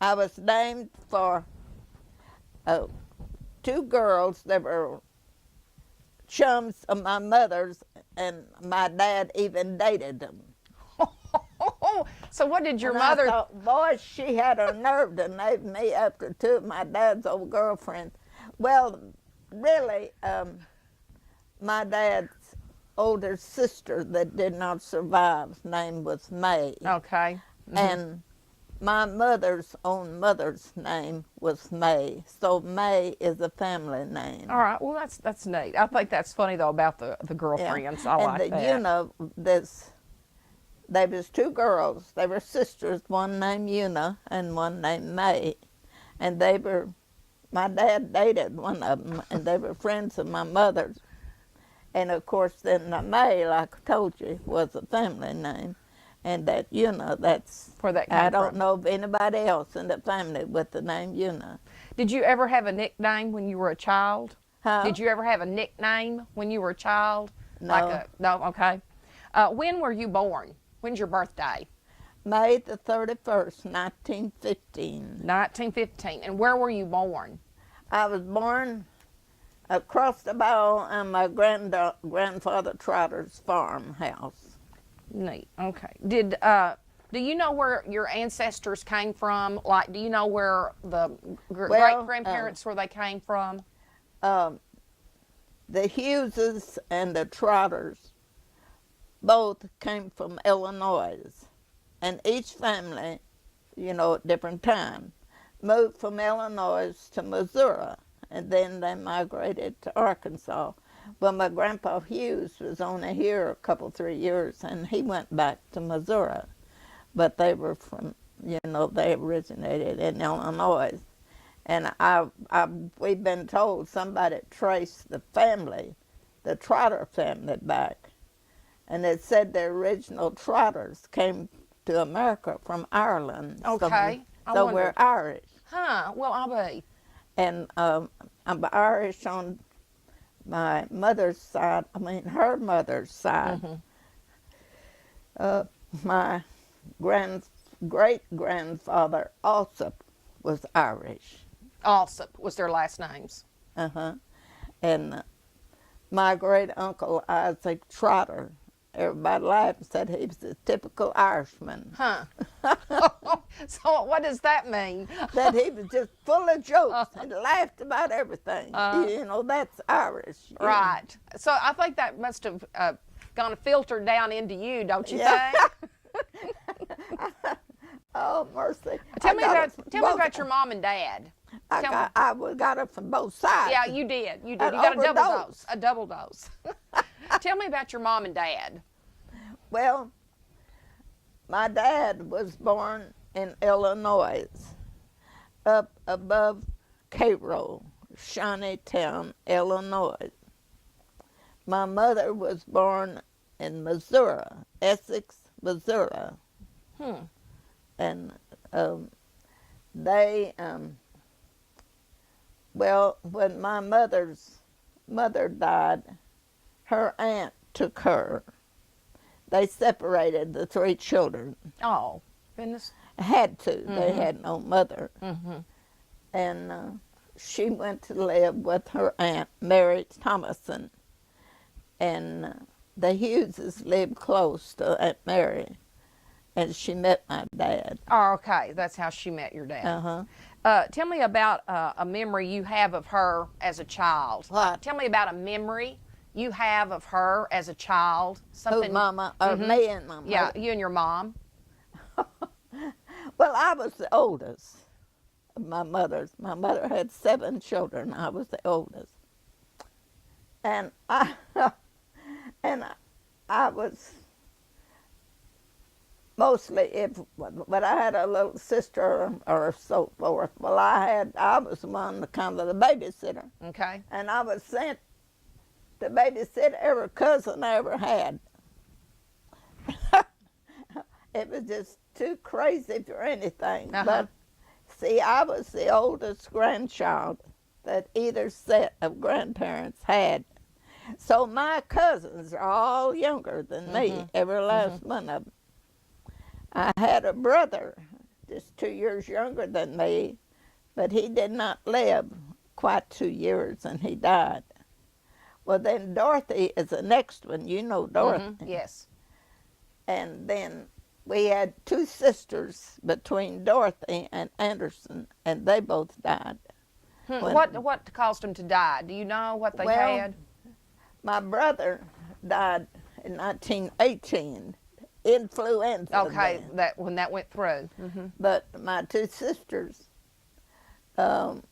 I was named for two girls that were chums of my mother's, and my dad even dated them. So what did your and mother... I thought, boy, she had a nerve to name me after two of my dad's old girlfriends. Well, really, my dad's older sister that did not survive's name was Mae. Okay. And my mother's own mother's name was Mae. So Mae is a family name. All right. Well, that's neat. I think that's funny, though, about the girlfriends. Yeah. I like that. You know, there was two girls. They were sisters, one named Una and one named Mae. And my dad dated one of them, and they were friends of my mother's. And of course, then Mae, like I told you, was a family name. And that Una, that's where that came I don't from. know of anybody else in the family with the name Una. Did you ever have a nickname when you were a child? Huh? Did you ever have a nickname when you were a child? No. No, okay. When were you born? When's your birthday? May the 31st, 1915. 1915. And where were you born? I was born across the bow on my grandfather Trotter's farmhouse. Neat. Okay. Do you know where your ancestors came from? Like, do you know where the great-grandparents where they came from? The Hugheses and the Trotters both came from Illinois. And each family, you know, at different times, moved from Illinois to Missouri. And then they migrated to Arkansas. Well, my grandpa Hughes was only here a couple, 3 years, and he went back to Missouri. But they were from, you know, they originated in Illinois. And we've been told somebody traced the family, the Trotter family, back. And it said the original Trotters came to America from Ireland. Okay. So we're Irish. Huh. Well, I'll be. And I'm Irish on my mother's side, her mother's side. My great-grandfather Alsop was Irish. Alsop was their last names. And my great-uncle Isaac Trotter, everybody laughed and said he was a typical Irishman. Huh. So what does that mean? That he was just full of jokes and laughed about everything. You know, that's Irish. Right. So I think that must have gone filtered down into you, don't you think? Oh, mercy. Tell me about your mom and dad. I got it from both sides. Yeah, you did. You did. You got a double dose. A double dose. Tell me about your mom and dad. Well, my dad was born in Illinois, up above Cairo, Shawneetown, Illinois. My mother was born in Missouri, Essex, Missouri. And when my mother's mother died, her aunt took her. They separated the three children. Oh, goodness. Had to. They had no mother. And she went to live with her aunt, Mary Thomason. And the Hugheses lived close to Aunt Mary. And she met my dad. Oh, okay. That's how she met your dad. Tell me about a memory you have of her as a child. What? Tell me about a memory you have of her as a child. Something. Who, Mama? Or me and my mother? Yeah, you and your mom. Well, I was the oldest of my mothers. My mother had 7 children. I was the oldest. And I was mostly, but I had a little sister or so forth. Well, I was the one, kind of the babysitter. Okay. And I was sent to babysit every cousin I ever had. It was just too crazy for anything. But see, I was the oldest grandchild that either set of grandparents had. So my cousins are all younger than me, every last one of them. I had a brother just 2 years younger than me, but he did not live quite 2 years, and he died. Well, then Dorothy is the next one. You know Dorothy. Yes. And then we had 2 sisters between Dorothy and Anderson, and they both died. What caused them to die? Do you know what they had? My brother died in 1918, influenza. Okay, then. when that went through. But my 2 sisters, one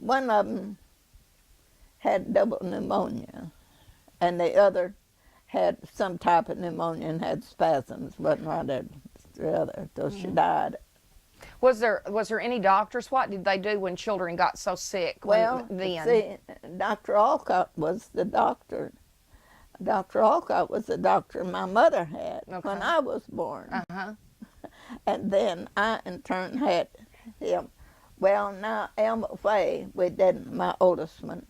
of them had double pneumonia, and the other had some type of pneumonia and had spasms, wasn't right at the other, till she died. Was there any doctors? What did they do when children got so sick? Well, then? see, Dr. Alcott was the doctor. Dr. Alcott was the doctor my mother had when I was born. And then I, in turn, had him. Well, now, Elma Fay, we didn't, my oldest one,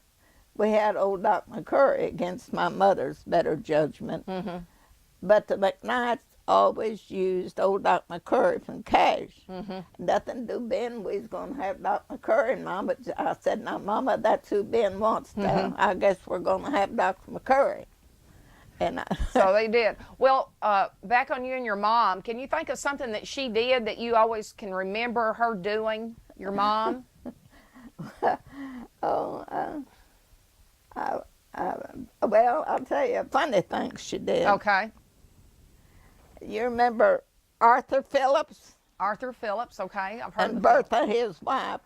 we had old Doc McCurry against my mother's better judgment. But the McKnights always used old Doc McCurry from Cash. Nothing to do Ben, we was going to have Doc McCurry, Mom, but I said, no, Mama, that's who Ben wants to. I guess we're going to have Dr. McCurry. And So they did. Well, back on you and your mom, can you think of something that she did that you always can remember her doing, your mom? Well, I'll tell you a funny thing she did. Okay. You remember Arthur Phillips? Arthur Phillips, okay. I've heard And of Bertha, his wife.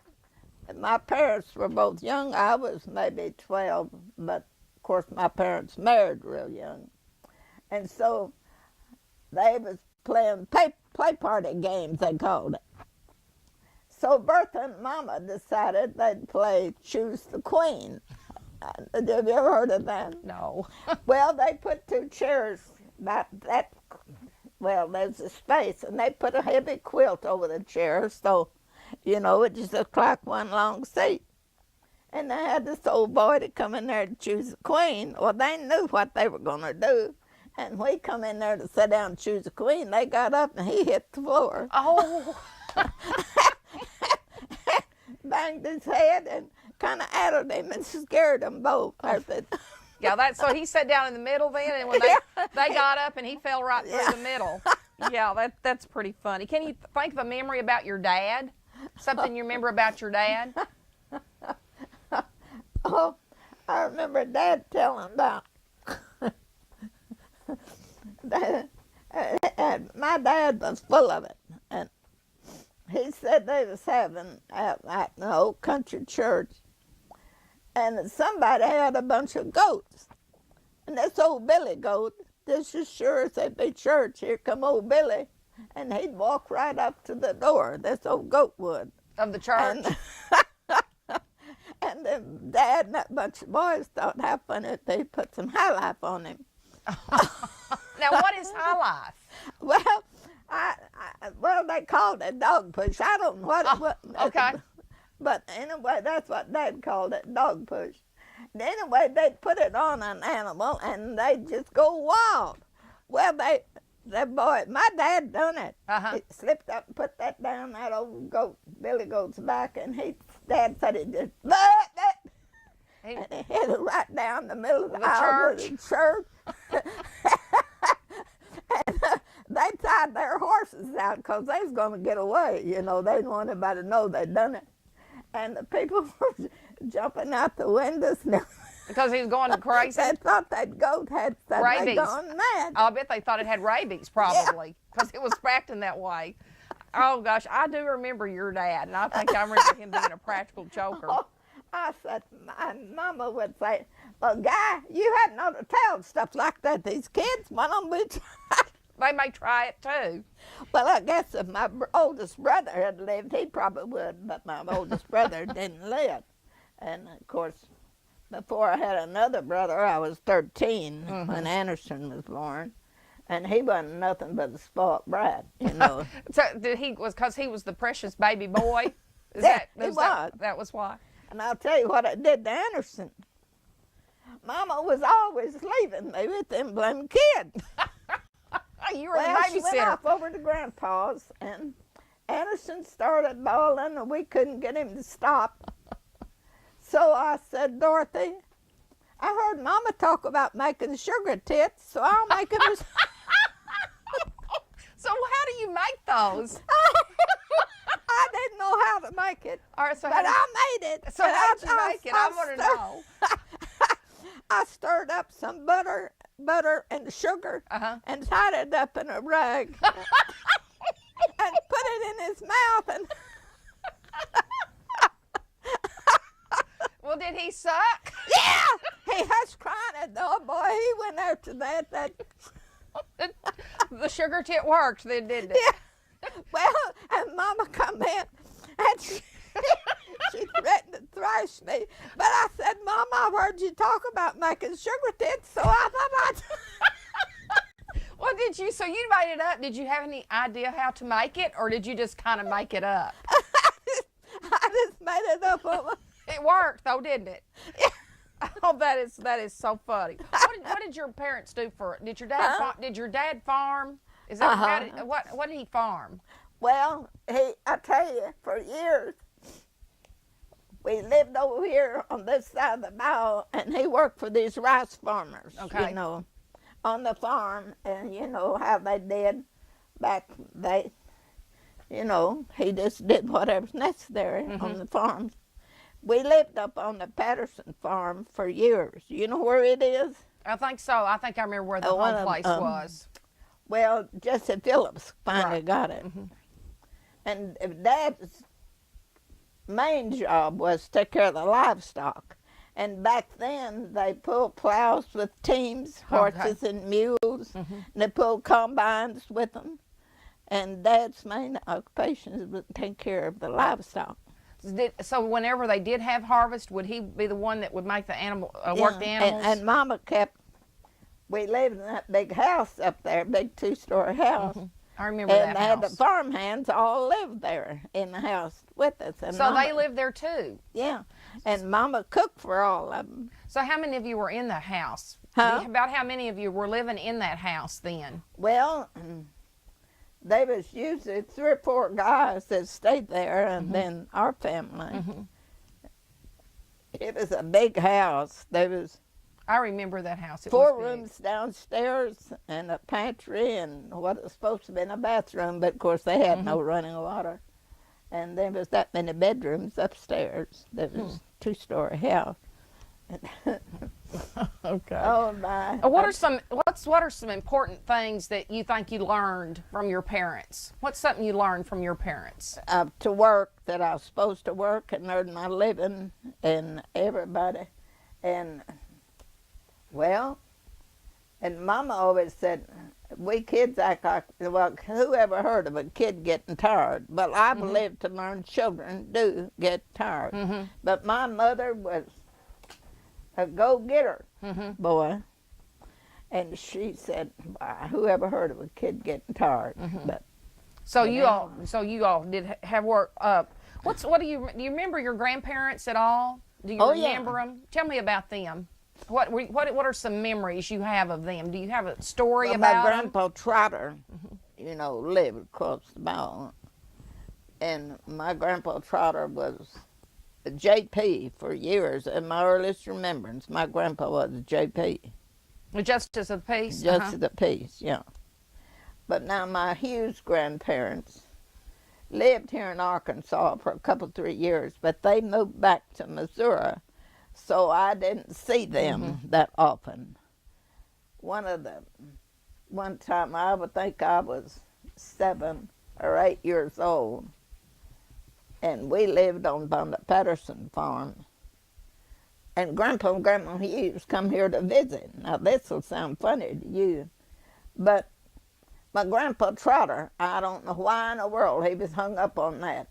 And my parents were both young. I was maybe 12, but of course my parents married real young. And so they was playing play party games, they called it. So Bertha and Mama decided they'd play Choose the Queen. Have you ever heard of that? No. Well, they put 2 chairs well, there's a space, and they put a heavy quilt over the chair, so, you know, it just looked like one long seat. And they had this old boy to come in there to choose a queen. Well, they knew what they were going to do. And we come in there to sit down and choose a queen. They got up, and he hit the floor. Oh. Banged his head and kind of addled him and scared them both. I said, Yeah, so he sat down in the middle then, and when they got up, and he fell right through the middle. Yeah, that's pretty funny. Can you think of a memory about your dad? Something you remember about your dad? Oh, I remember Dad telling about my dad was full of it, and he said they was having at an old country church, and somebody had a bunch of goats, and this old Billy goat, this is sure as they be church, here come old Billy, and he'd walk right up to the door, this old goat would. Of the church? And then Dad and that bunch of boys thought how funny if they put some high life on him. Now, what is high life? Well, well, they called it dog push. I don't know what it was. Okay. But anyway, that's what Dad called it, dog push. And anyway, they'd put it on an animal, and they'd just go wild. Well, that boy, my dad done it. He slipped up and put that down that old goat, Billy Goat's back, and Dad said he just, and he hit it right down the middle of the aisle of the church. And they tied their horses out because they was going to get away. You know, they didn't want anybody to know they'd done it. And the people were jumping out the windows now. Because he was going crazy? They thought that goat had rabies. Gone mad. I'll bet they thought it had rabies, probably, because it was acting that way. Oh, gosh, I do remember your dad, and I think I remember him being a practical joker. Oh, I said, my mama would say, well, Guy, you hadn't ought to tell stuff like that. These kids, one of them would try. They may try it, too. Well, I guess if my oldest brother had lived, he probably would, but my oldest brother didn't live. And, of course, before I had another brother, I was 13 when Anderson was born. And he wasn't nothing but a spoiled brat, you know. So because he was the precious baby boy? That was why? And I'll tell you what I did to Anderson. Mama was always leaving me with them blame kids. You were the babysitter. She went off over to Grandpa's, and Anderson started bawling, and we couldn't get him to stop. So I said, Dorothy, I heard Mama talk about making sugar tits, so I'll make them. So how do you make those? I didn't know how to make it, All right, so but I made it. So how did you make it? I want to know. I stirred up some butter and sugar, and tied it up in a rag, and put it in his mouth. And Well, did he suck? yeah, he was crying. And oh boy, he went after that. The sugar tit worked then, didn't it? Yeah. Well, and Mama come in, and she threatened to thrash me. But I said, Mama, I've heard you talk about making sugar tits, so I thought I'd. Well, so you made it up. Did you have any idea how to make it, or did you just kind of make it up? I just made it up. It worked, though, didn't it? Yeah. Oh, that is so funny. What did your parents do did your dad farm? Is that what did he farm? Well, I tell you, for years, we lived over here on this side of the bow, and he worked for these rice farmers, Okay. you know, on the farm. And you know how they did back, he just did whatever's necessary on the farms. We lived up on the Patterson farm for years. You know where it is? I think so. I think I remember where the home place was. Well, Jesse Phillips finally got it. And Dad's main job was to take care of the livestock. And back then, they pulled plows with teams, horses and mules, and they pulled combines with them. And Dad's main occupation was to take care of the livestock. So whenever they did have harvest, would he be the one that would make the work the animals? And Mama we lived in that big house up there, big 2-story house. I remember that house. And they had the farm hands all lived there in the house with us. And so they lived there too? Yeah. And Mama cooked for all of them. So how many of you were in the house? About how many of you were living in that house then? Well, there was usually 3 or 4 guys that stayed there, and then our family. It was a big house. There was I remember that house. It 4 was rooms downstairs and a pantry and what was supposed to be a bathroom, but of course they had no running water. And there was that many bedrooms upstairs. There was a 2-story house. Okay. Oh my! What are some important things that you think you learned from your parents? What's something you learned from your parents? To work, that I was supposed to work and earn my living, and everybody, and and Mama always said, we kids act like, well, who ever heard of a kid getting tired? But I believe to learn children do get tired. But my mother was a go-getter boy, and she said, whoever heard of a kid getting tired? But so you all did have work. Do you remember your grandparents at all? Do you remember them? Tell me about them. What are some memories you have of them? Do you have a story about my Grandpa Trotter, lived across the bow, and my Grandpa Trotter was a JP for years. In my earliest remembrance, my grandpa was a JP. Justice of the Peace? Justice of the Peace, yeah. But now my Hughes grandparents lived here in Arkansas for a couple, 3 years, but they moved back to Missouri, so I didn't see them that often. One time I would think I was 7 or 8 years old, and we lived on the Patterson farm. And Grandpa and Grandma Hughes come here to visit. Now this will sound funny to you, but my Grandpa Trotter, I don't know why in the world he was hung up on that,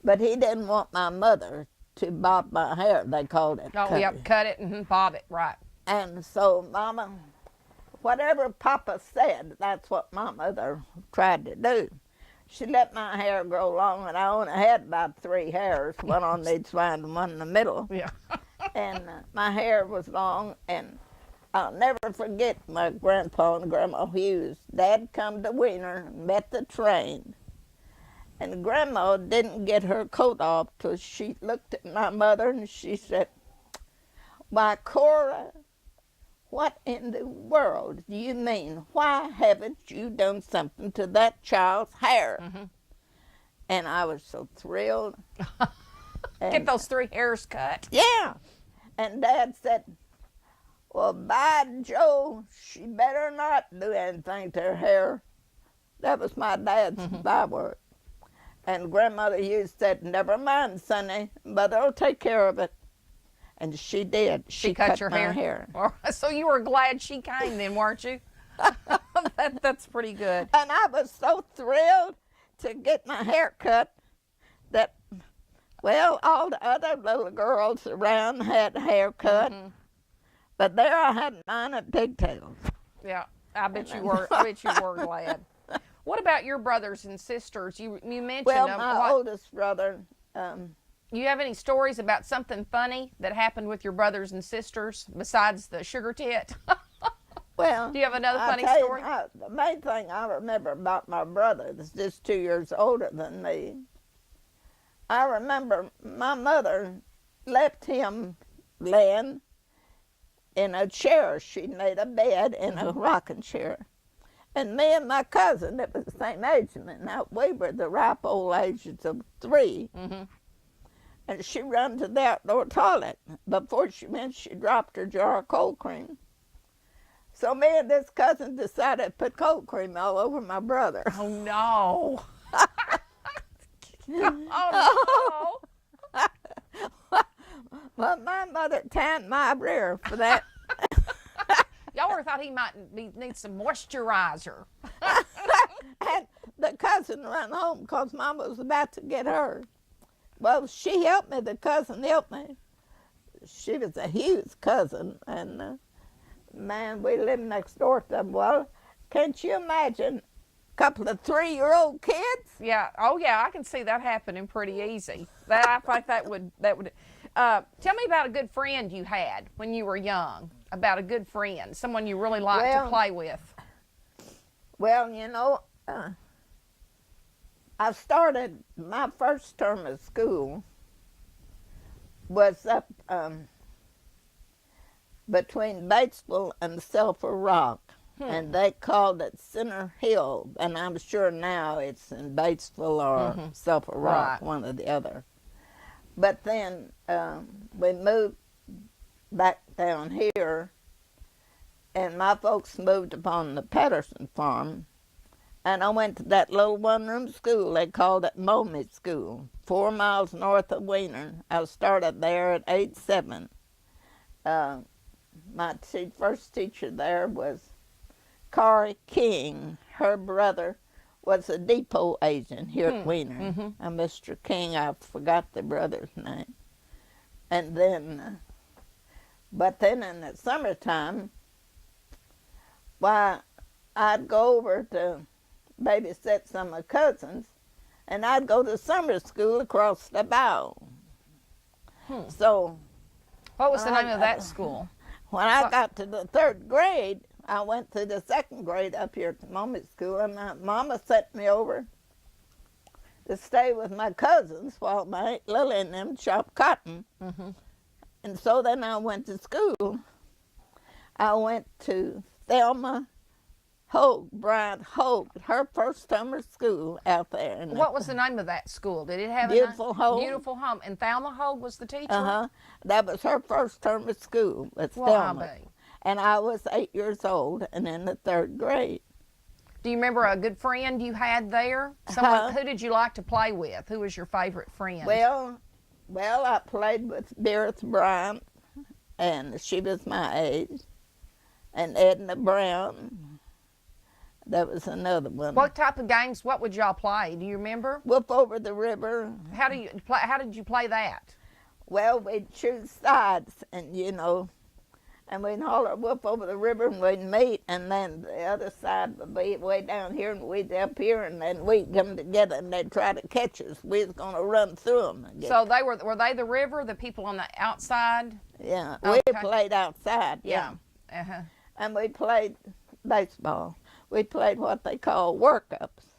but he didn't want my mother to bob my hair, they called it. Oh, yep, cut it and bob it, right. And so Mama, whatever Papa said, that's what my mother tried to do. She let my hair grow long, and I only had about 3 hairs, one on each side and one in the middle. Yeah. And my hair was long, and I'll never forget my Grandpa and Grandma Hughes. Dad come to Wiener, met the train, And Grandma didn't get her coat off till she looked at my mother and she said, "Why, Cora, what in the world do you mean? Why haven't you done something to that child's hair?" Mm-hmm. And I was so thrilled. Get those 3 hairs cut. Yeah. And Dad said, "Well, by Joe, she better not do anything to her hair." That was my dad's byword. And Grandmother used said, "Never mind, Sonny, Mother'll take care of it." And she did. She cut your my hair. So you were glad she came then, weren't you? That's pretty good. And I was so thrilled to get my hair cut that, well, all the other little girls around had hair cut. But there I had mine at pigtails. Yeah, I bet you were. I bet you were glad. What about your brothers and sisters? You mentioned. Well, my oldest brother. You have any stories about something funny that happened with your brothers and sisters besides the sugar tit? Well, do you have another funny story? The main thing I remember about my brother that's just 2 years older than me, I remember my mother left him laying in a chair. She'd made a bed in a rocking chair. And me and my cousin, that was the same age as me, now we were the ripe old ages of 3. And she ran to the outdoor toilet. Before she went, she dropped her jar of cold cream. So me and this cousin decided to put cold cream all over my brother. Oh, no. Oh, no. Well, my mother tanned my rear for that. Y'all would have thought he might need some moisturizer. And the cousin ran home because Mama was about to get her. Well, she helped me. The cousin helped me. She was a huge cousin. And, man, we lived next door to them. Well, can't you imagine a couple of 3-year-old kids? Yeah. Oh, yeah. I can see that happening pretty easy. I think that would. Tell me about a good friend you had when you were young. About a good friend, someone you really liked to play with. Well, you know, I started my first term of school was up between Batesville and Sulphur Rock, and they called it Center Hill, and I'm sure now it's in Batesville or Sulphur Rock, one or the other. But then we moved back down here, and my folks moved upon the Patterson farm, and I went to that little one-room school. They called it Mae School, 4 miles north of Wiener. I started there at age 7. My first teacher there was Corey King. Her brother was a depot agent here at Wiener. And Mr. King, I forgot the brother's name. And then, but then in the summertime, why, I'd go over to babysit some of my cousins, and I'd go to summer school across the bow. So, what was the name of that school? When I got to the 3rd grade, I went to the 2nd grade up here at the Mae School, and my mama sent me over to stay with my cousins while my Aunt Lily and them chopped cotton. And so then I went to school. I went to Thelma Hogue, Bryant Hogue, her first summer school out there. What was the name of that school? Did it have Beautiful Home? Beautiful Home. And Thelma Hogue was the teacher? That was her first term of school. It's Thelma. And I was 8 years old and in the 3rd grade. Do you remember a good friend you had there? Someone, who did you like to play with? Who was your favorite friend? Well, I played with Beatrice Bryant, and she was my age, and Edna Brown. That was another one. What type of games? What would y'all play? Do you remember? Whoop over the river. How did you play that? Well, we'd choose sides, and and we'd holler whoop over the river, and we'd meet, and then the other side would be way down here, and we'd be up here, and then we'd come together, and they'd try to catch us. We was gonna run through them. So were they the river? The people on the outside? Yeah, okay. We played outside. Yeah. And we played baseball. We played what they call workups.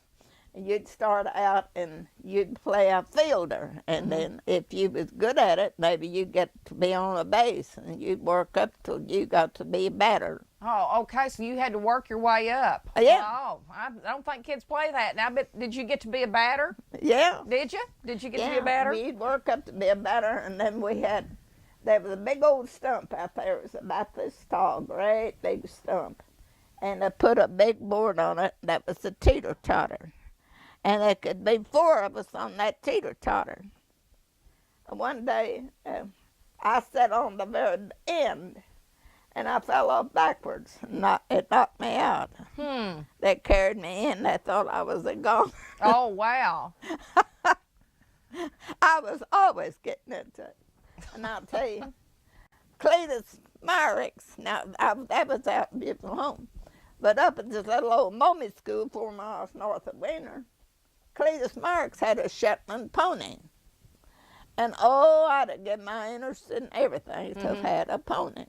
And you'd start out and you'd play a fielder. And then if you was good at it, maybe you'd get to be on a base. And you'd work up till you got to be a batter. Oh, okay. So you had to work your way up. Yeah. Oh, I don't think kids play that. Now, but did you get to be a batter? Yeah. Did you? Did you get to be Yeah, a batter? we'd work up to be a batter. And then there was a big old stump out there. It was about this tall, great big stump. And they put a big board on it that was a teeter-totter. And there could be 4 of us on that teeter-totter. And one day, I sat on the very end, and I fell off backwards. It knocked me out. They carried me in. They thought I was a goner. Oh, wow. I was always getting into it. And I'll tell you, Cletus Myrick's, now that was out in Beautiful Home, but up at this little old mommy school 4 miles north of Winter, Cletus Myrick's had a Shetland pony. And oh, I'd have given my interest in everything to have had a pony.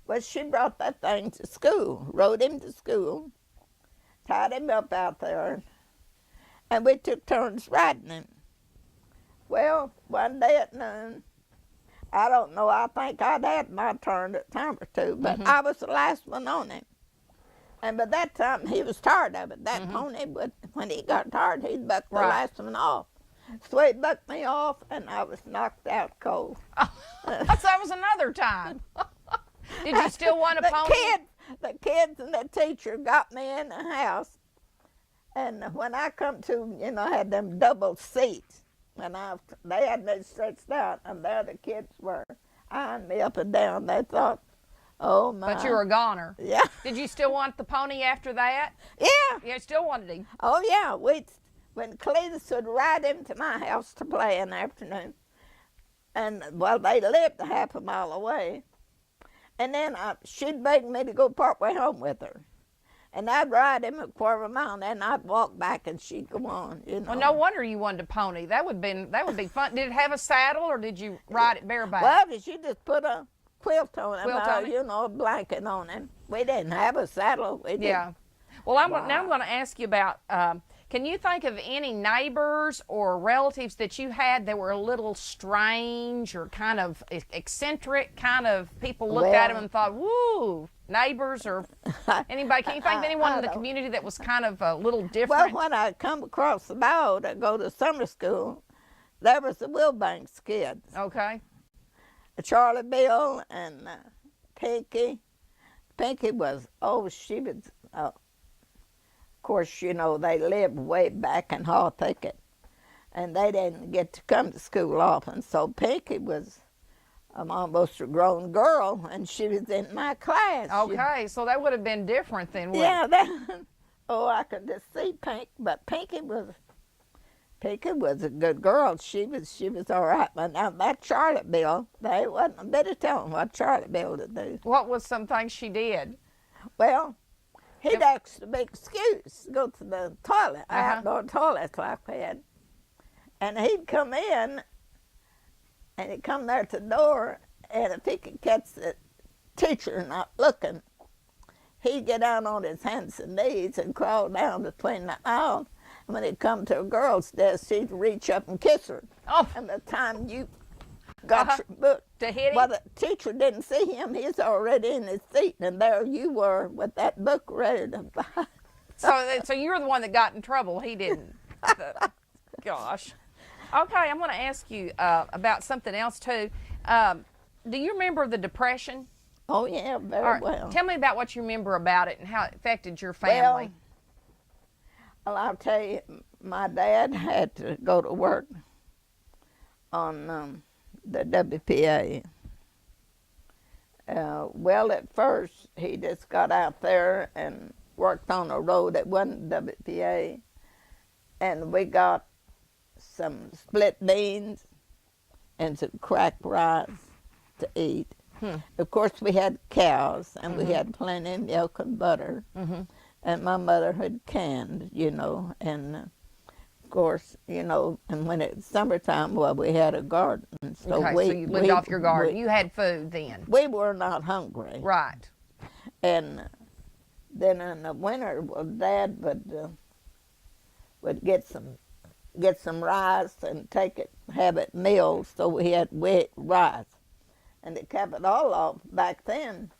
Well, she brought that thing to school, rode him to school, tied him up out there, and we took turns riding him. Well, one day at noon, I don't know, I think I'd had my turn at a time or 2, but I was the last one on him. And by that time, he was tired of it. That pony, when he got tired, he'd buck the last one off. So he bucked me off, and I was knocked out cold. So that was another time. Did you still want a pony? The kids and the teacher got me in the house. And when I come to, I had them double seats. And they had me stretched out, and there the kids were eyeing me up and down. They thought, oh, my. But you were a goner. Yeah. Did you still want the pony after that? Yeah. You still wanted him? Oh, yeah. When Cletus would ride him to my house to play in the afternoon, and, well, they lived a half a mile away, and then she'd beg me to go partway home with her. And I'd ride him a quarter of a mile, and then I'd walk back, and she'd go on, Well, no wonder you wanted a pony. That would be fun. Did it have a saddle, or did you ride it bareback? Well, she just put a quilt on him, Quilt on a blanket on him. We didn't have a saddle. Yeah. Well, now I'm going to ask you about, can you think of any neighbors or relatives that you had that were a little strange or kind of eccentric, kind of people looked at them and thought, woo, neighbors or anybody? Can you think of anyone in the community that was kind of a little different? Well, when I come across the bow to go to summer school, there was the Wilbanks kids. Okay. Charlie Bill and Pinky. Pinky was, she was, of course, they lived way back in Hall Thicket, and they didn't get to come to school often. So Pinky was almost a grown girl, and she was in my class. Okay, so that would have been different then, wouldn't it? I could just see Pink, but Pinky was a good girl. She was all right. But now that Charlie Bill, they wasn't a bit of telling what Charlie Bill to do. What was some things she did? Well, he'd ask to be excused to go to the toilet, outdoor toilets like we had. And he'd come in, and he'd come there to the door, and if he could catch the teacher not looking, he'd get down on his hands and knees and crawl down between the aisles. And when he'd come to a girl's desk, he'd reach up and kiss her. Oh. And the time you got your book, to hit him? Well, the teacher didn't see him. He's already in his seat, and there you were with that book ready to buy. So you were the one that got in trouble. He didn't. Gosh. Okay, I'm going to ask you about something else, too. Do you remember the Depression? Oh, yeah, very well. Tell me about what you remember about it and how it affected your family. Well, I'll tell you, my dad had to go to work on the WPA. At first, he just got out there and worked on a road that wasn't WPA, and we got some split beans and some cracked rice to eat. Of course, we had cows, and we had plenty of milk and butter. And my mother had canned, and of course, and when it's summertime, we had a garden. So so you lived off your garden. You had food then. We were not hungry. Right. And then in the winter, Dad would would get some rice and take it, have it milled, so we had wet rice. And to cap it all off, back then,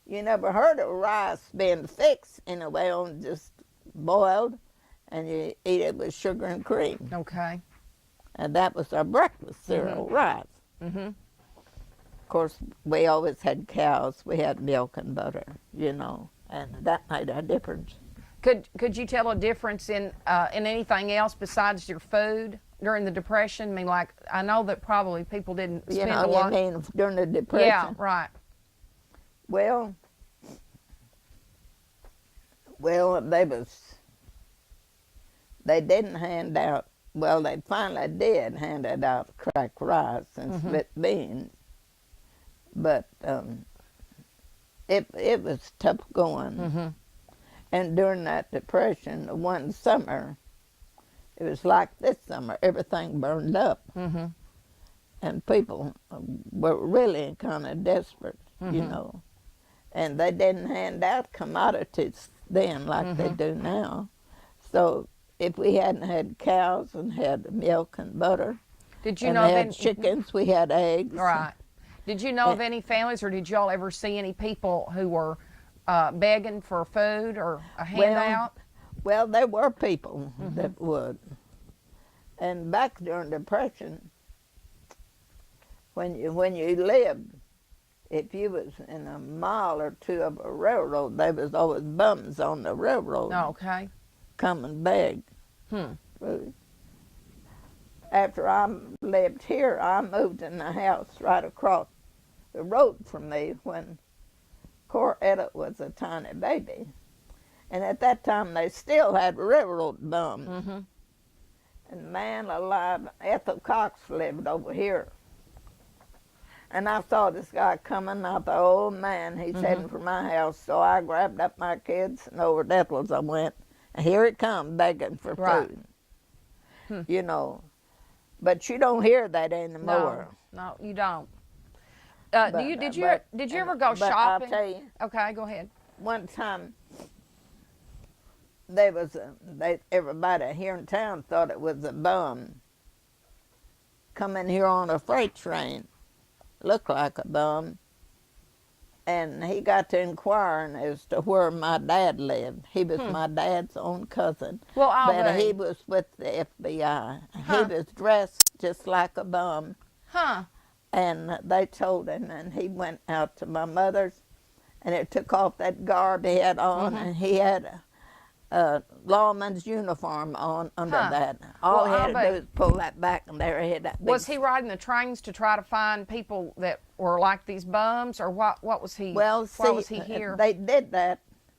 you never heard of rice being fixed in a way, on just boiled, and you eat it with sugar and cream. Okay. And that was our breakfast cereal, rice. Mm-hmm. Of course, we always had cows. We had milk and butter, and that made a difference. Could you tell a difference in anything else besides your food during the Depression? I mean, like, I know that probably people didn't spend a lot. You mean during the Depression? Yeah, right. Well, they didn't hand out. Well, they finally did hand it out, cracked rice and split beans, but it was tough going. Mm-hmm. And during that Depression, one summer, it was like this summer, everything burned up. Mm-hmm. And people were really kind of desperate, And they didn't hand out commodities then like they do now. So if we hadn't had cows and had milk and butter, did you and know we of had any, chickens, we had eggs. Right. Did you know of any families, or did y'all ever see any people who were begging for food or a handout? Well, there were people that would. And back during the Depression, when you lived, if you was in a mile or two of a railroad, there was always bums on the railroad. Oh, okay. Come and beg food. After I lived here, I moved in the house right across the road from me when Coretta was a tiny baby. And at that time, they still had railroad bums. Mm-hmm. And man alive, Ethel Cox lived over here. And I saw this guy coming. I thought, oh man, he's heading for my house. So I grabbed up my kids, and over to Ethel's I went. And here it comes, begging for food. But you don't hear that anymore. No, you don't. But, did you ever go but shopping? I'll tell you, Okay, go ahead. one time everybody here in town thought it was a bum coming here on a freight train. Looked like a bum. And he got to inquiring as to where my dad lived. He was my dad's own cousin. Well, but he was with the FBI. He was dressed just like a bum. Huh. And they told him, and he went out to my mother's, and it took off that garb he had on, and he had a lawman's uniform on under that. All he had to do was pull that back, and there he had that big... Was he riding the trains to try to find people that were like these bums, or what was he? Well, why was he here? They did that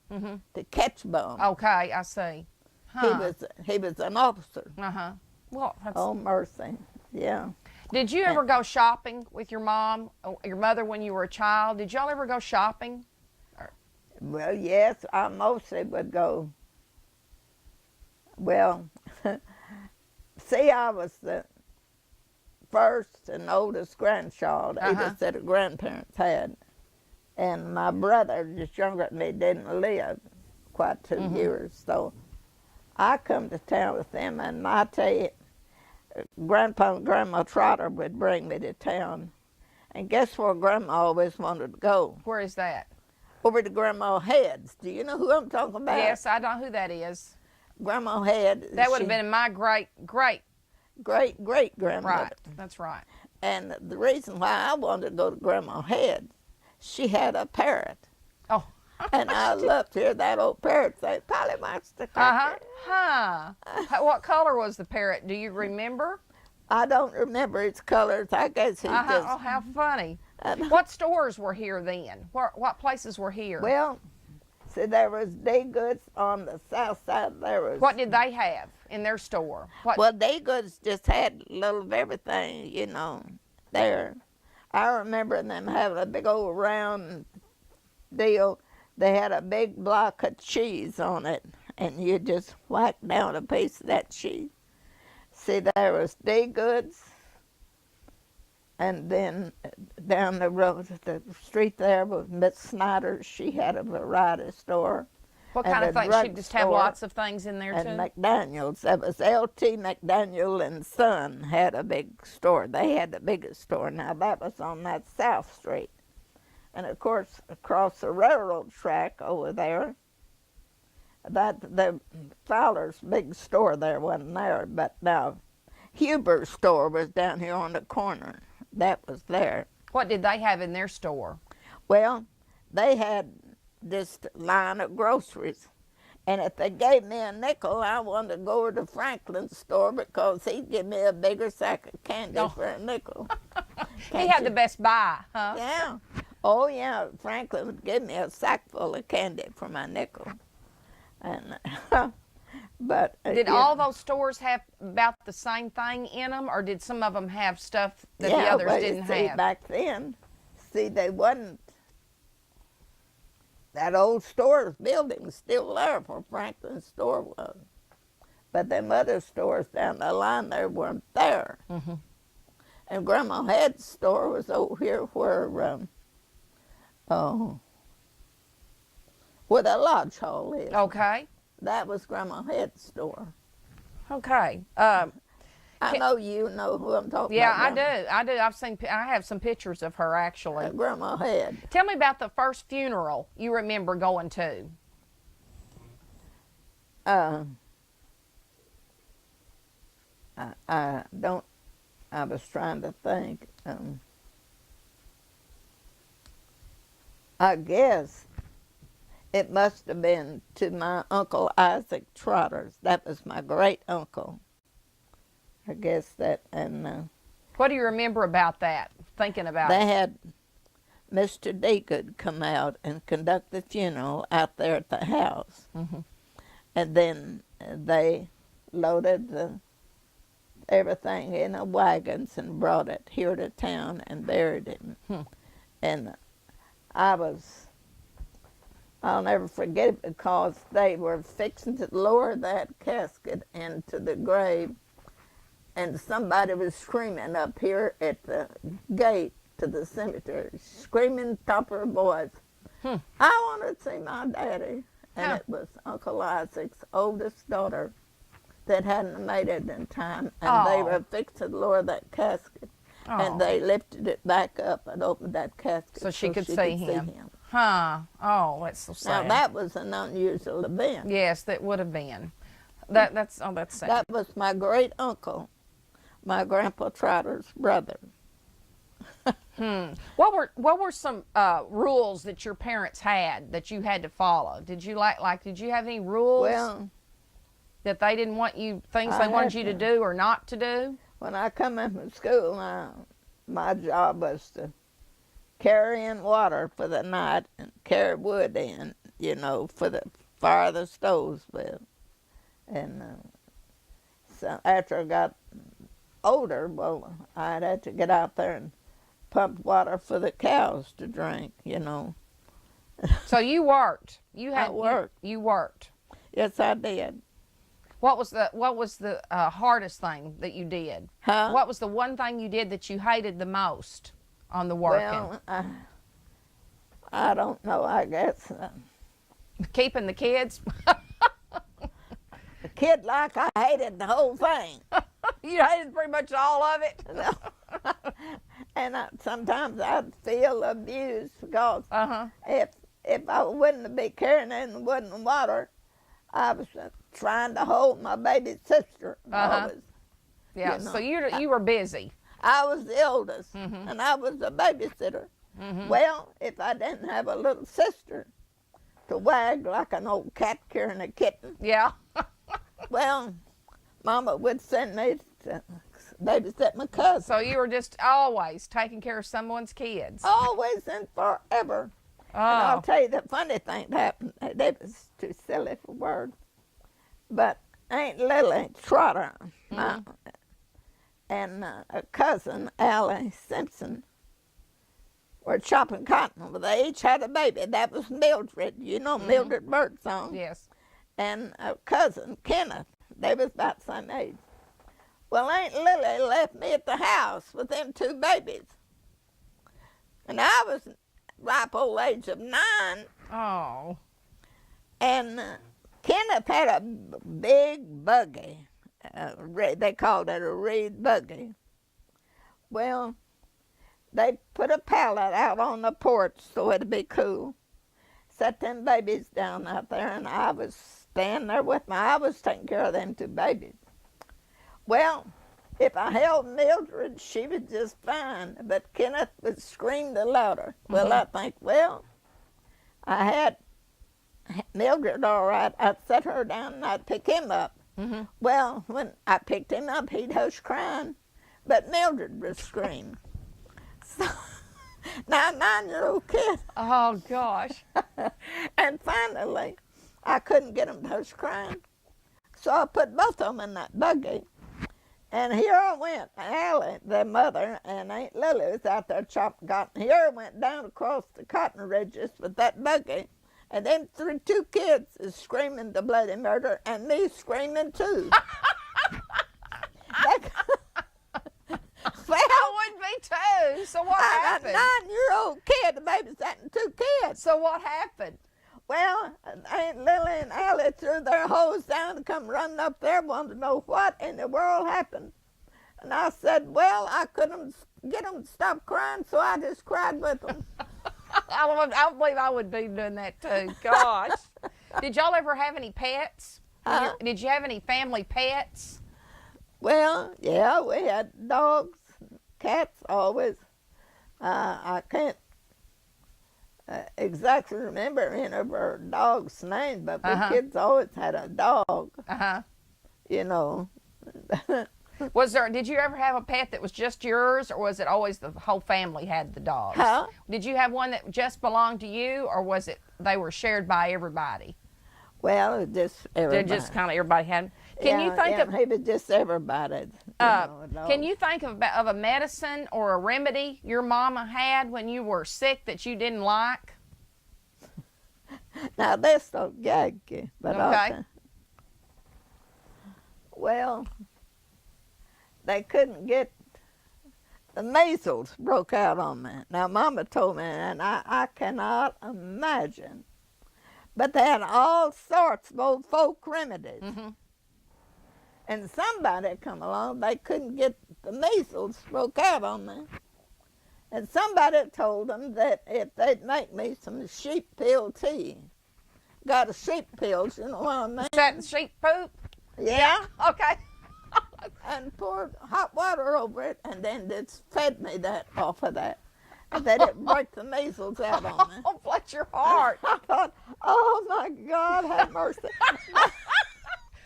to catch bums. Okay, I see. Huh. He was an officer. Uh-huh. Well, Oh, mercy. Yeah. Did you ever go shopping with your mom, or your mother, when you were a child? Did y'all ever go shopping? Well, yes, I mostly would go. Well, see, I was the first and oldest grandchild either set of grandparents had. And my brother, just younger than me, didn't live quite 2 years. So I come to town with them, and I tell you, Grandpa and Grandma Trotter would bring me to town. And guess where Grandma always wanted to go? Where is that? Over to Grandma Head's. Do you know who I'm talking about? Yes, I know who that is. Grandma Head. That would have been my great great-grandmother. Right, that's right. And the reason why I wanted to go to Grandma Head, she had a parrot. Oh. And I loved to hear that old parrot say, Polly wants to Huh. What color was the parrot? Do you remember? I don't remember its colors. I guess he just... Oh, how funny. What stores were here then? What places were here? Well, see, there was Day Goods on the south side. There was... What did they have in their store? Well, Day Goods just had a little of everything, there. I remember them having a big old round deal. They had a big block of cheese on it, and you just whack down a piece of that cheese. See, there was Day Goods, and then down the road, the street there was Miss Snyder's. She had a variety store. What and kind of a things? She'd just have drugstore, lots of things in there, and too? McDaniel's. That was L.T. McDaniel and Son had a big store. They had the biggest store. Now, that was on that South Street. And, of course, across the railroad track over there, the Fowler's big store there wasn't there. But now, Huber's store was down here on the corner. That was there. What did they have in their store? Well, they had this line of groceries. And if they gave me a nickel, I wanted to go to Franklin's store because he'd give me a bigger sack of candy for a nickel. He had the best buy, huh? Yeah. Oh, yeah. Franklin would give me a sack full of candy for my nickel. And but did all those stores have about the same thing in them, or did some of them have stuff that yeah, the others well, didn't see, have? back then, they wasn't. That old store's building's still there where Franklin's store was. But them other stores down the line there weren't there. Mm-hmm. And Grandma Head's store was over here where the lodge hall is. Okay. That was Grandma Head's store. Okay. I know you know who I'm talking about. Yeah, I do. I have some pictures of her, actually. Grandma Head. Tell me about the first funeral you remember going to. I don't. I was trying to think. I guess it must have been to my Uncle Isaac Trotter's. That was my great uncle. I guess that, and What do you remember about that? Thinking about they it. had Mr. Deacould come out and conduct the funeral out there at the house. Mm-hmm. And then they loaded everything in the wagons and brought it here to town and buried him. And I'll never forget it because they were fixing to lower that casket into the grave, and somebody was screaming up here at the gate to the cemetery, screaming top of her voice, I want to see my daddy. And it was Uncle Isaac's oldest daughter that hadn't made it in time, and they were fixing to lower that casket. And they lifted it back up and opened that casket So she could see him. Huh. Oh, that's so sad. Now, that was an unusual event. Yes, that would have been. That's sad. That was my great uncle, my Grandpa Trotter's brother. What were some rules that your parents had that you had to follow? Did you did you have any rules Well, that they didn't want you, things they wanted you to do or not to do? when I come in from school, my job was to carry in water for the night and carry wood in, for the fire the stoves with. And so after I got older, well, I'd have to get out there and pump water for the cows to drink, So you worked. I worked. You worked. Yes, I did. What was the hardest thing that you did? Huh? What was the one thing you did that you hated the most on the working? Well, I don't know, I guess. Keeping the kids? A kid like I hated the whole thing. You hated pretty much all of it? And sometimes I'd feel abused because if I wouldn't be carrying in the wood and water, I was trying to hold my baby sister. Always. Yeah, so you were busy. I was the oldest, and I was the babysitter. Well, if I didn't have a little sister to wag like an old cat carrying a kitten, Yeah. well, Mama would send me to babysit my cousin. So you were just always taking care of someone's kids. Always and forever. Oh. And I'll tell you the funny thing that happened. That was too silly for words. But Aunt Lily Trotter and a cousin, Allie Simpson, were chopping cotton. Well, they each had a baby. That was Mildred. You know Mildred Birdsong. Yes. And a cousin, Kenneth. They was about the same age. Well, Aunt Lily left me at the house with them two babies. And I was ripe old age of 9. Oh. And Kenneth had a big buggy. They called it a reed buggy. Well, they put a pallet out on the porch so it'd be cool. Set them babies down out there, and I was standing there with I was taking care of them 2 babies. Well, if I held Mildred, she was just fine, but Kenneth would scream the louder. Well, I think, well, I had Mildred all right. I'd set her down and I'd pick him up. Well, when I picked him up, he'd hush crying, but Mildred would scream. So, now, 9-year-old kid. Oh, gosh. And finally, I couldn't get him to hush crying. So I put both of them in that buggy. And here I went. Allie, their mother, and Aunt Lily was out there chopping cotton. Here I went down across the cotton ridges with that buggy. And them 2 kids is screaming the bloody murder, and me screaming too. Well, I would be too. So what happened? A 9-year-old kid babysitting 2 kids. So what happened? Well, Aunt Lily and Allie threw their hose down and come running up there, wanted to know what in the world happened. And I said, well, I couldn't get them to stop crying, so I just cried with them. I believe I would be doing that too. Gosh. Did y'all ever have any pets? Did you have any family pets? Well, yeah, we had dogs, cats always. I can't exactly remember any of our dogs' names, but the kids always had a dog. You know. Did you ever have a pet that was just yours, or was it always the whole family had the dogs? Did you have one that just belonged to you, or was it they were shared by everybody? Well, it just everybody. Just kind of everybody had. Can you think of? Maybe just everybody. Can you think of a medicine or a remedy your mama had when you were sick that you didn't like? Now this don't gag you, but okay. Well, they couldn't get the measles broke out on me. Now Mama told me, and I cannot imagine. But they had all sorts of old folk remedies. And somebody come along, they couldn't get the measles broke out on me. And somebody told them that if they'd make me some sheep pill tea. Got a sheep pills, you know what I mean? Is that sheep poop? Yeah. Okay. And poured hot water over it, and then just fed me that off of that. And they didn't break the measles out on me. Oh, bless your heart. I thought, oh my God, have mercy.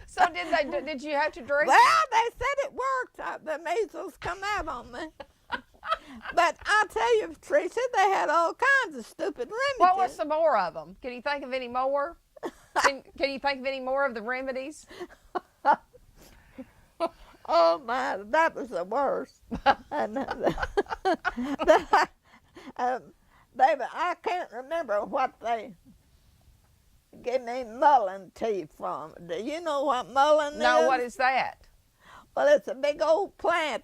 So did you have to drink? Well, they said it worked. The measles come out on me. But I'll tell you, Patricia, they had all kinds of stupid remedies. What were some more of them? Can you think of any more? Can you think of any more of the remedies? Oh my, that was the worst. And I can't remember what they gave me mullein tea from. Do you know what mullein is? No, what is that? Well, it's a big old plant.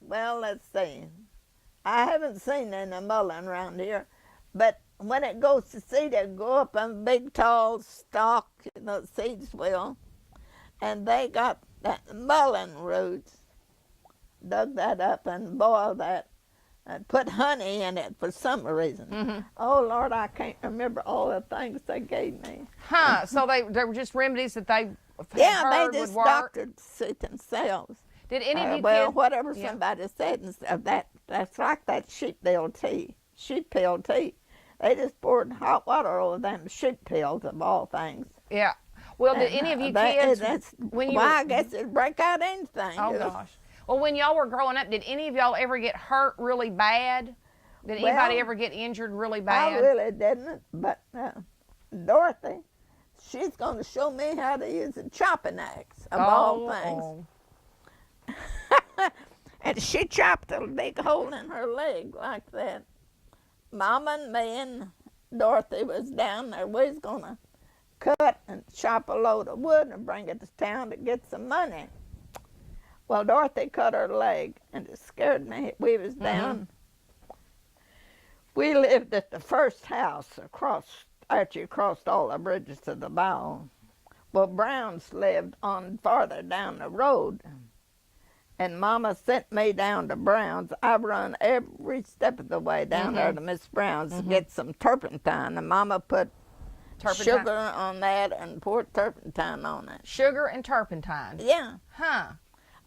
Well, let's see. I haven't seen any mullein around here, but when it goes to seed, it go up on a big tall stalk, the seeds will, and they got that mullein roots, dug that up and boiled that and put honey in it for some reason. Oh, Lord, I can't remember all the things they gave me. So they were just remedies that they heard they just would work? doctored suit themselves. Did any of you well, kids? whatever somebody said, and that's like that sheep pill tea. They just poured hot water over them sheep pills of all things. Yeah. Well, did any of you kids? I guess it'd break out anything. Oh gosh. Well, when y'all were growing up, did any of y'all ever get hurt really bad? Did anybody ever get injured really bad? I really didn't, but Dorothy, she's going to show me how to use a chopping axe of all things. And she chopped a big hole in her leg like that. Mama and me and Dorothy was down there. We was going to cut and chop a load of wood and bring it to town to get some money. Well, Dorothy cut her leg, and it scared me. We was down. We lived at the first house across after you crossed all the bridges to the bow. Well, Browns lived on farther down the road. And Mama sent me down to Brown's. I run every step of the way down there to Miss Brown's to get some turpentine. And Mama put sugar on that and poured turpentine on it. Sugar and turpentine? Yeah. Huh.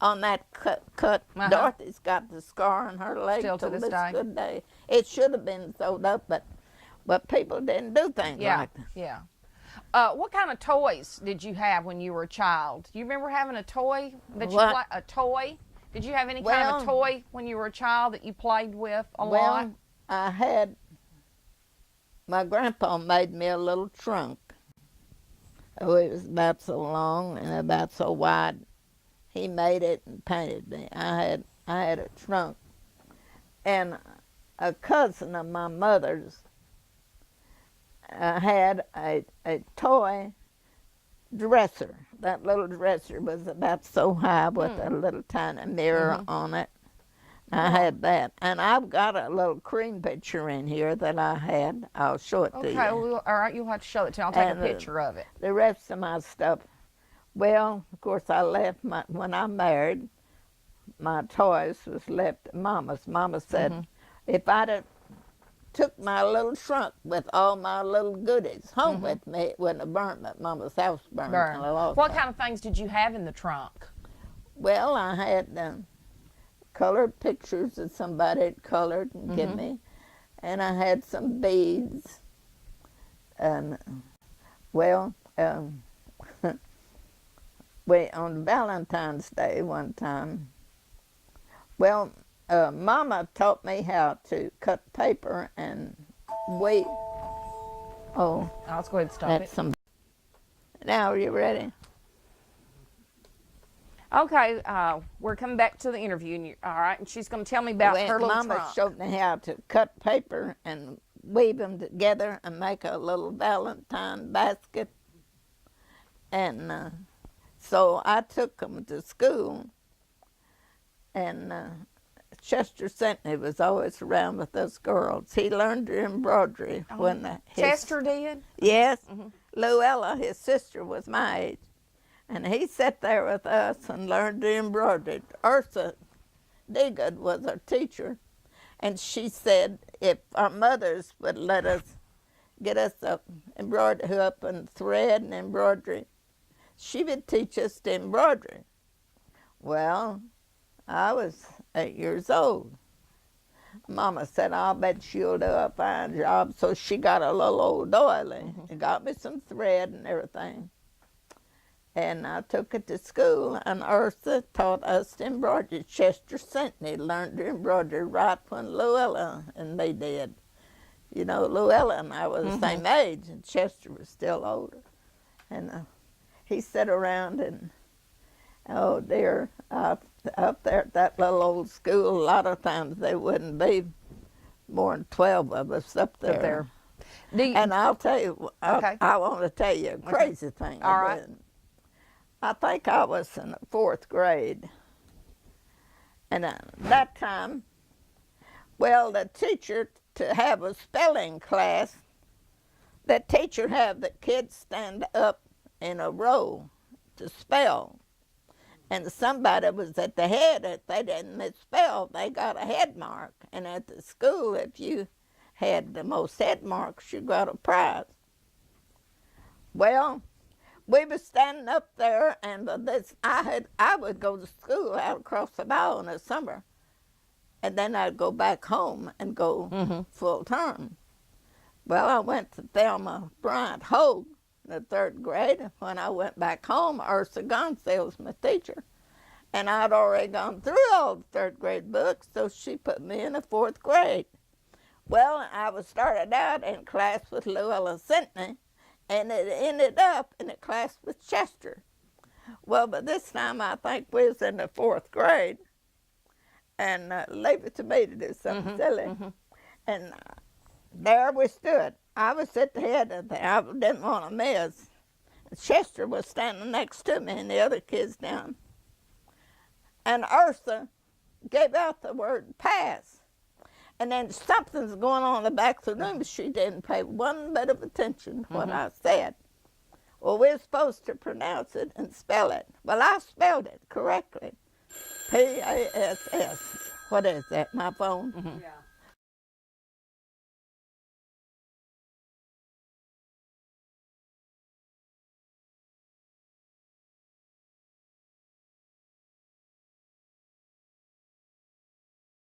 On that cut. Dorothy's got the scar on her leg Still to this day. Good day. It should have been sewed up, but people didn't do things like that. Yeah. What kind of toys did you have when you were a child? Do you remember having a toy that you played? A toy? Did you have any kind of a toy when you were a child that you played with a lot? I had. My grandpa made me a little trunk. Oh, it was about so long and about so wide. He made it and painted me. I had a trunk, and a cousin of my mother's had a toy dresser. That little dresser was about so high with a little tiny mirror on it. I had that. And I've got a little cream picture in here that I had. I'll show it to you. Okay, well, all right, you'll have to show it to me. I'll take a picture of it. The rest of my stuff, well, of course, I left when I married, my toys was left at Mama's. Mama said, if I'd have took my little trunk with all my little goodies home with me, it wouldn't have burned, but Mama's house burned. And I lost what kind of things did you have in the trunk? Well, I had colored pictures that somebody had colored and given me, and I had some beads, and on Valentine's Day one time, Mama taught me how to cut paper and weave. Oh, let's go ahead and stop it. Now, are you ready? Okay, we're coming back to the interview, and all right, and she's going to tell me about her little Mama trunk. showed me how to cut paper and weave them together and make a little Valentine basket. And so I took them to school, and Chester Sentney was always around with us girls. He learned embroidery when Chester did? Yes. Luella, his sister, was my age. And he sat there with us and learned to embroider. Ursa Diggood was our teacher. And she said if our mothers would let us get us up in thread and embroidery, she would teach us to embroider. Well, I was 8 years old. Mama said, I'll bet you'll do a fine job. So she got a little old doily and got me some thread and everything. And I took it to school, and Ursa taught us to embroider. Chester Sentney learned to embroider right when Luella and me did. You know, Luella and I were the same age, and Chester was still older. And he sat around and, oh dear, up there at that little old school, a lot of times there wouldn't be more than 12 of us up there. And I'll tell you, I want to tell you a crazy thing I did. I think I was in the 4th grade. And at that time, the teacher, to have a spelling class, the teacher had the kids stand up in a row to spell. And somebody was at the head. If they didn't misspell, they got a head mark. And at the school, if you had the most head marks, you got a prize. Well, we were standing up there, and I would go to school out across the bow in the summer, and then I'd go back home and go full term. Well, I went to Thelma Bryant Hogue in the 3rd grade. When I went back home, Ursa Gonsalves was my teacher, and I'd already gone through all the 3rd grade books, so she put me in the 4th grade. Well, I was started out in class with Luella Sentney, and it ended up in a class with Chester. Well, but this time I think we was in the 4th grade, and leave it to me to do something silly. And there we stood. I was at the head of the, I didn't want to miss. Chester was standing next to me and the other kids down. And Ursa gave out the word pass. And then something's going on in the back of the room. She didn't pay one bit of attention to what I said. Well, we're supposed to pronounce it and spell it. Well, I spelled it correctly. Pass. What is that, my phone? Yeah.